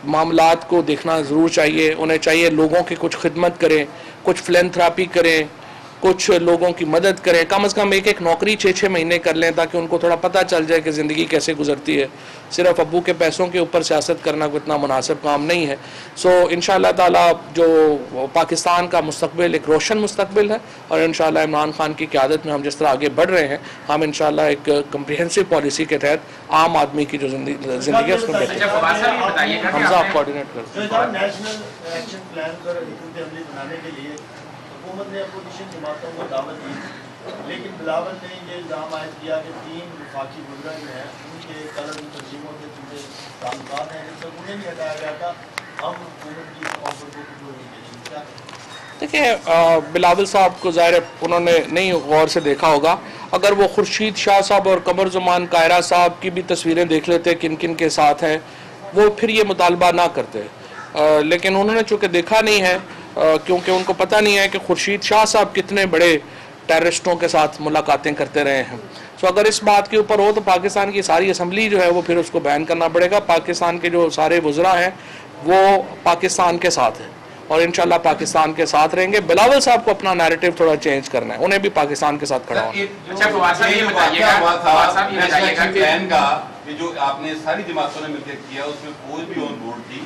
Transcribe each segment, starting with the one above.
मामलात को देखना ज़रूर चाहिए। उन्हें चाहिए लोगों की कुछ खिदमत करें, कुछ फिलैंथ्रापी करें, कुछ लोगों की मदद करें। कम से कम एक नौकरी 6-6 महीने कर लें ताकि उनको थोड़ा पता चल जाए कि ज़िंदगी कैसे गुजरती है। सिर्फ अब्बू के पैसों के ऊपर सियासत करना कोई इतना मुनासिब काम नहीं है। सो इंशाअल्लाह ताला जो पाकिस्तान का मुस्तकबिल एक रोशन मुस्तकबिल है, और इंशाअल्लाह इमरान खान की क़यादत में हम जिस तरह आगे बढ़ रहे हैं, हम इंशाअल्लाह एक कम्प्रिहेंसिव पॉलिसी के तहत आम आदमी की जो ज़िंदगी है उसको हमजा आप कोऑर्डिनेट हुकूमत ने अपोजिशन जमातों को दावत दी, लेकिन बिलावल ने ये इल्ज़ाम आयद किया कि 3 वफाकी वज़रा जो हैं उनके कलर तंजीमों से चीज़ें ताल्लुकात हैं, जिससे उन्हें भी हटाया गया था। हम हुकूमत की ऑफर को कबूल नहीं करेंगे। क्या देखिए, बिलावल साहब को ज़ाहिर उन्होंने नहीं गौर से देखा होगा। अगर वो खुर्शीद शाह साहब और कमर ज़मान कायरा साहब की भी तस्वीरें देख लेते किन किन के साथ हैं, वो फिर ये मुतालबा ना करते। लेकिन उन्होंने चूँकि देखा नहीं है, क्योंकि उनको पता नहीं है कि खुर्शीद शाह साहब कितने बड़े टेररिस्टों के साथ मुलाकातें करते रहे हैं। सो अगर इस बात के ऊपर हो तो पाकिस्तान की सारी असम्बली जो है वो फिर उसको बैन करना पड़ेगा। पाकिस्तान के जो सारे वज़रा हैं वो पाकिस्तान के साथ हैं और इंशाल्लाह पाकिस्तान के साथ रहेंगे। बिलावल साहब को अपना नैरेटिव थोड़ा चेंज करना है, उन्हें भी पाकिस्तान के साथ खड़ा होना। जो आपने सारी जमातों ने मिलकर किया उसमें फौज भी ऑन बोर्ड थी,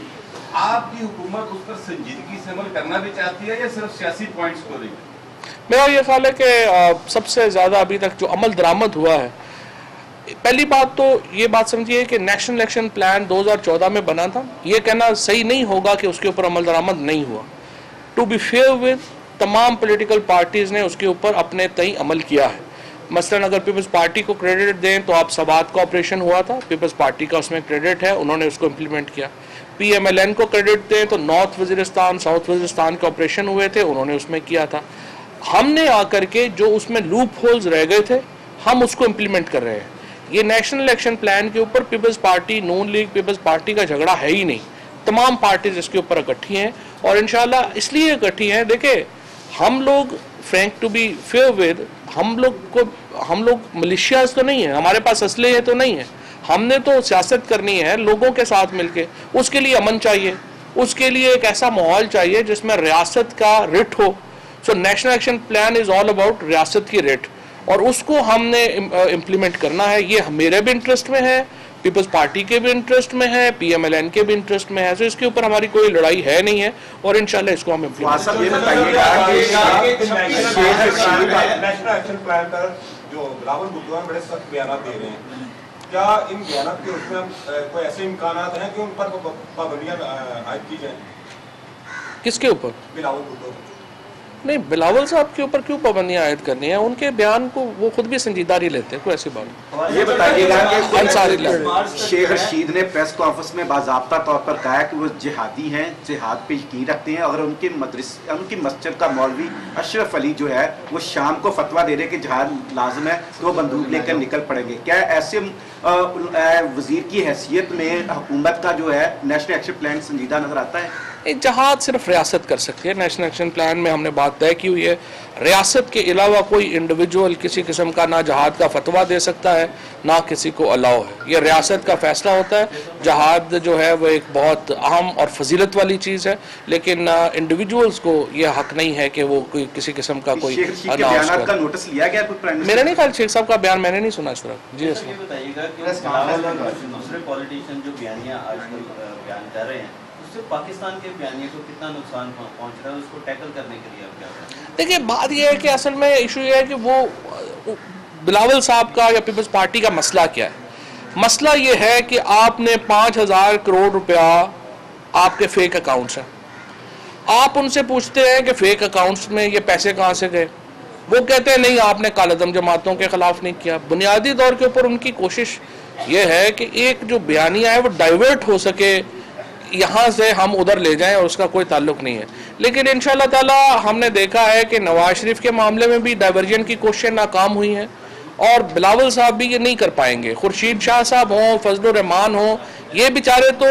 आपकी हुकूमत उस पर संजीदगी से अमल करना भी चाहती है या सिर्फ सियासी पॉइंट्स को लेकर? मेरा ये ख्याल है कि सबसे ज़्यादा अभी तक जो अमल दरामद हुआ है, पहली बात तो ये बात समझिए कि नेशनल इलेक्शन प्लान 2014 में बना था। ये कहना सही नहीं होगा कि उसके ऊपर अमल दरामद नहीं हुआ। टू बी फेयर विद, तमाम पॉलिटिकल पार्टीज़ ने उसके ऊपर अपने तय अमल किया है। मसलन अगर पीपल्स पार्टी को क्रेडिट दें तो आप सवात का ऑपरेशन हुआ था, पीपल्स पार्टी का उसमें क्रेडिट है, उन्होंने उसको इम्प्लीमेंट किया। PMLN को क्रेडिट दें तो नॉर्थ वज़ीरिस्तान साउथ वज़ीरिस्तान के ऑपरेशन हुए थे, उन्होंने उसमें किया था। हमने आकर के जो उसमें लूप होल्स रह गए थे हम उसको इम्प्लीमेंट कर रहे हैं। ये नेशनल इलेक्शन प्लान के ऊपर पीपल्स पार्टी, नून लीग, पीपल्स पार्टी का झगड़ा है ही नहीं। तमाम पार्टीज इसके ऊपर इकट्ठी हैं और इंशाल्लाह इसलिए इकट्ठी हैं। देखिए, हम लोग frank to be fair with, हम लोग मिलिशियाज तो नहीं है, हमारे पास असले है तो नहीं है। हमने तो सियासत करनी है लोगों के साथ मिलके। उसके लिए अमन चाहिए, उसके लिए एक ऐसा माहौल चाहिए जिसमें रियासत का रिट हो। So national action plan is all about रियासत की रिट, और उसको हमने इम्प्लीमेंट करना है। ये मेरे भी इंटरेस्ट में है, पीपल्स पार्टी के भी इंटरेस्ट में है, PMLN के भी इंटरेस्ट में है। तो इसके ऊपर हमारी कोई लड़ाई है नहीं है और इंशाल्लाह इसको हम नेशनल एक्शन प्लान पर जो बिलावल भुट्टो बड़े सख्त बयान दे रहे हैं, क्या इन बयानों के उसमें कोई ऐसे इम्कान हैं कि उन पर पाबंदियां आयद की जाए? किसके ऊपर? बिलावल भुट्टो। नहीं, बिलावल साहब के ऊपर क्यों पाबंदियां आयद करनी है? उनके बयान को वो खुद भी संजीदा नहीं लेते, कोई ऐसी बात। ये बताइएगा कि शेख रशीद ने प्रेस कॉन्फ्रेंस में बाज़ाब्ता तौर पर कहा है कि वो जिहादी हैं, जिहाद पे यकीन रखते हैं। अगर उनकी मस्जिद का मौलवी अशरफ अली जो है वो शाम को फतवा दे रहे कि जिहाद लाजम है तो वो बंदूक लेकर निकल पड़ेंगे। क्या ऐसे वजीर की हैसियत में हुकूमत का जो है नेशनल एक्शन प्लान संजीदा नजर आता है? जहाद सिर्फ रियासत कर सकती है। नेशनल एक्शन प्लान में हमने बात तय की हुई है, रियासत के अलावा कोई इंडिविजुअल किसी किस्म का ना जहाद का फतवा दे सकता है ना किसी को अलाउ है। ये रियासत का फैसला होता है। जहाद जो है वो एक बहुत अहम और फजीलत वाली चीज़ है, लेकिन इंडिविजुअल्स को ये हक नहीं है कि वो कोई किसी किस्म का कोई नोटिस लिया गया? मेरा नहीं ख्याल शेख साहब का बयान मैंने नहीं सुना इस तरह। जी बताइएगा कि दूसरे पॉलिटिशियन जो बयानियां आजकल बयान कर रहे हैं उससे पाकिस्तान के बयानियों को कितना नुकसान पहुंच रहा है, उसको टैकल करने के लिए आप क्या करें? देखिए, बात यह है कि असल में इशू ये है कि वो बिलावल साहब का या पीपल्स पार्टी का मसला क्या है। मसला ये है कि आपने 5,000 करोड़ रुपया आपके फेक अकाउंट्स हैं। आप उनसे पूछते हैं कि फेक अकाउंट्स में ये पैसे कहाँ से गए, वो कहते हैं नहीं आपने कालेदम जमातों के खिलाफ नहीं किया। बुनियादी तौर के ऊपर उनकी कोशिश ये है कि एक जो बयानिया है वो डाइवर्ट हो सके, यहाँ से हम उधर ले जाएं, और उसका कोई ताल्लुक नहीं है। लेकिन इंशाल्लाह ताला हमने देखा है कि नवाज शरीफ के मामले में भी डाइवर्जन की कोशिशें नाकाम हुई हैं और बिलावल साहब भी ये नहीं कर पाएंगे। खुर्शीद शाह साहब हों, फजलुर रहमान हों, ये बेचारे तो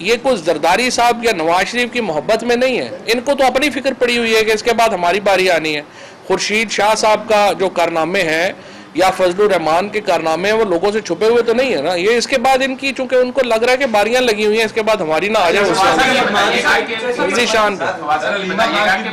ये कुछ जरदारी साहब या नवाज शरीफ की मोहब्बत में नहीं है, इनको तो अपनी फिक्र पड़ी हुई है कि इसके बाद हमारी बारी आनी है। खुर्शीद शाह साहब का जो कारनामे हैं या फजलुर रहमान के कारनामे वो लोगों से छुपे हुए तो नहीं है ना। ये इसके बाद इनकी, चूंकि उनको लग रहा है कि बारियां लगी हुई हैं, इसके बाद हमारी ना आ जाए शान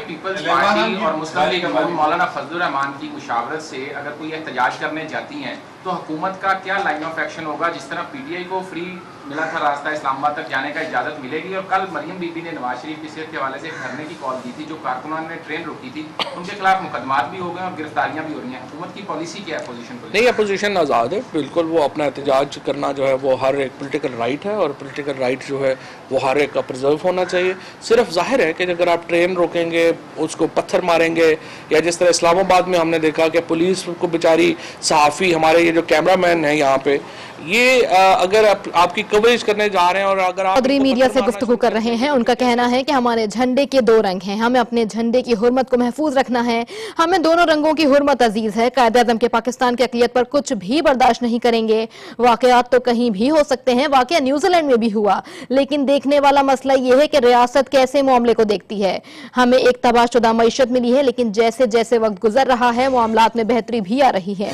पीपल्स पार्टी और मुस्लिम लीग मौलाना फजलुर रहमान की मुशावरत से अगर कोई एहतजाज करने जाती हैं तो हुकूमत का क्या लाइन ऑफ एक्शन होगा? जिस तरह पीटीआई को फ्री मिला था रास्ता इस्लामाबाद तक जाने का इजाजत मिलेगी, और कल मरियम बीबी ने नवाज शरीफ की सेहत के हवाले से धरने की कॉल दी थी, जो कारकुनान ने ट्रेन रोकी थी, उनके खिलाफ मुकदमात भी हो गए और गिरफ्तारियां भी हो रही हैं। हुकूमत की पॉलिसी क्या है अपोजिशन को? नहीं, अपोजिशन आज़ाद है बिल्कुल, वो अपना एहतजाज करना जो है वो हर एक पोलिटिकल राइट है, और पोलिटिकल राइट जो है वो हर एक का प्रिजर्व होना चाहिए। सिर्फ जाहिर है कि अगर आप ट्रेन रोकेंगे, उसको पत्थर मारेंगे, या जिस तरह इस्लामाबाद में हमने देखा कि पुलिस को बेचारी सहाफ़ी, हमारे ये जो कैमरामैन है यहाँ पे, ये अगर आपकी कवरेज करने जा रहे हैं और अगर आप मीडिया से गुफ्तगू कर रहे हैं, उनका कहना है कि हमारे झंडे के 2 रंग हैं, हमें अपने झंडे की हुर्मत को महफूज रखना है, हमें दोनों रंगों की हुर्मत अजीज है। कायदे-आज़म के पाकिस्तान की अक़लियत पर कुछ भी बर्दाश्त नहीं करेंगे। वाक़यात तो कहीं भी हो सकते हैं, वाक़या न्यूजीलैंड में भी हुआ, लेकिन देखने वाला मसला यह है कि रियासत कैसे मामले को देखती है। हमें एक तबाहशुदा मईशत मिली है, लेकिन जैसे जैसे वक्त गुजर रहा है मामलात में बेहतरी भी आ रही है।